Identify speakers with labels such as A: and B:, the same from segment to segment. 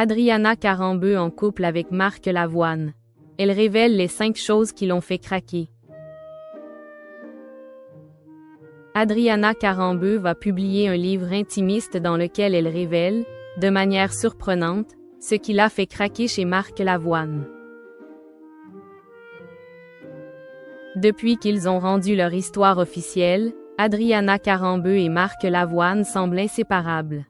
A: Adriana Karembeu en couple avec Marc Lavoine. Elle révèle les 5 choses qui l'ont fait craquer. Adriana Karembeu va publier un livre intimiste dans lequel elle révèle, de manière surprenante, ce qui l'a fait craquer chez Marc Lavoine. Depuis qu'ils ont rendu leur histoire officielle, Adriana Karembeu et Marc Lavoine semblent inséparables.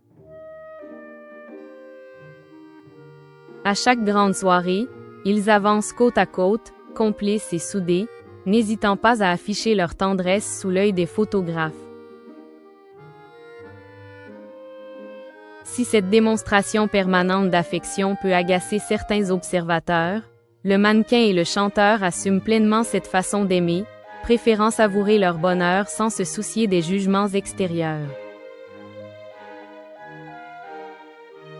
A: À chaque grande soirée, ils avancent côte à côte, complices et soudés, n'hésitant pas à afficher leur tendresse sous l'œil des photographes. Si cette démonstration permanente d'affection peut agacer certains observateurs, le mannequin et le chanteur assument pleinement cette façon d'aimer, préférant savourer leur bonheur sans se soucier des jugements extérieurs.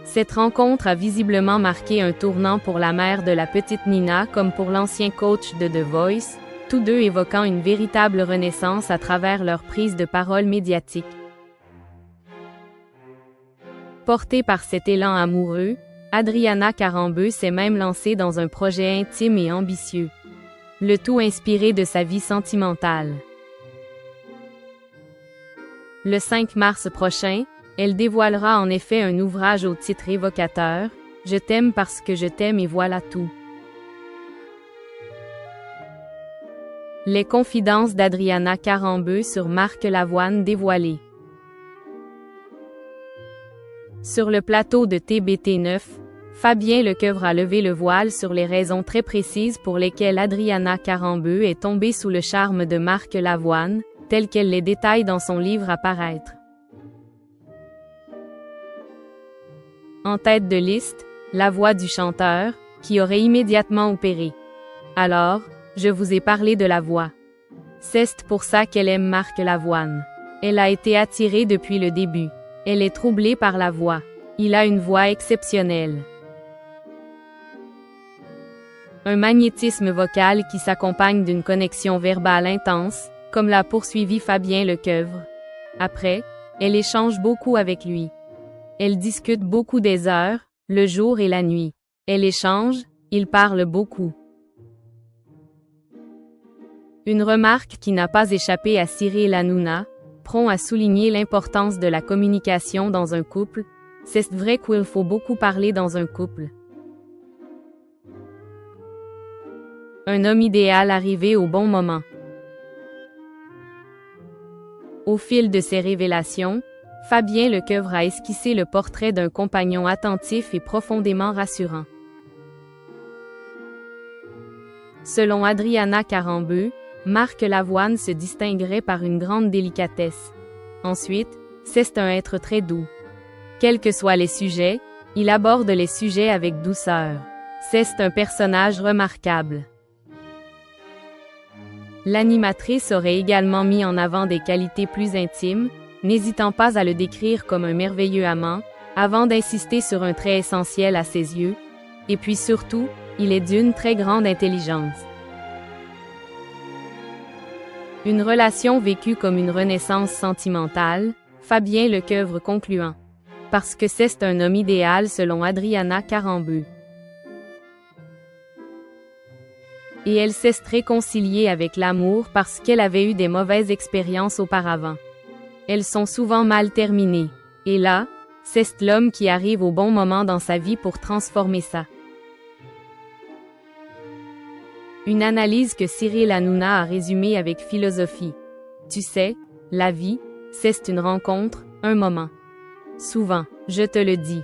A: Cette rencontre a visiblement marqué un tournant pour la mère de la petite Nina comme pour l'ancien coach de The Voice, tous deux évoquant une véritable renaissance à travers leur prise de parole médiatique. Portée par cet élan amoureux, Adriana Karembeu s'est même lancée dans un projet intime et ambitieux. Le tout inspiré de sa vie sentimentale. Le 5 mars prochain, elle dévoilera en effet un ouvrage au titre évocateur, « Je t'aime parce que je t'aime et voilà tout ». Les confidences d'Adriana Karembeu sur Marc Lavoine dévoilées. Sur le plateau de TBT9, Fabien Lecoeuvre a levé le voile sur les raisons très précises pour lesquelles Adriana Karembeu est tombée sous le charme de Marc Lavoine, telles qu'elle les détaille dans son livre à paraître. En tête de liste, la voix du chanteur, qui aurait immédiatement opéré. Alors, je vous ai parlé de la voix. C'est pour ça qu'elle aime Marc Lavoine. Elle a été attirée depuis le début. Elle est troublée par la voix. Il a une voix exceptionnelle. Un magnétisme vocal qui s'accompagne d'une connexion verbale intense, comme l'a poursuivi Fabien Lecoeuvre. Après, elle échange beaucoup avec lui. Elle discute beaucoup des heures, le jour et la nuit. Elle échange, il parle beaucoup. Une remarque qui n'a pas échappé à Cyril Hanouna, prompt à souligner l'importance de la communication dans un couple. C'est vrai qu'il faut beaucoup parler dans un couple. Un homme idéal arrivé au bon moment. Au fil de ses révélations, Fabien Lecoeuvre a esquissé le portrait d'un compagnon attentif et profondément rassurant. Selon Adriana Karembeu, Marc Lavoine se distinguerait par une grande délicatesse. Ensuite, c'est un être très doux. Quels que soient les sujets, il aborde les sujets avec douceur. C'est un personnage remarquable. L'animatrice aurait également mis en avant des qualités plus intimes, n'hésitant pas à le décrire comme un merveilleux amant, avant d'insister sur un trait essentiel à ses yeux. Et puis surtout, il est d'une très grande intelligence. Une relation vécue comme une renaissance sentimentale, Fabien Lecoeuvre concluant. Parce que c'est un homme idéal selon Adriana Karembeu. Et elle s'est réconciliée avec l'amour parce qu'elle avait eu des mauvaises expériences auparavant. Elles sont souvent mal terminées. Et là, c'est l'homme qui arrive au bon moment dans sa vie pour transformer ça. Une analyse que Cyril Hanouna a résumée avec philosophie. Tu sais, la vie, c'est une rencontre, un moment. Souvent, je te le dis.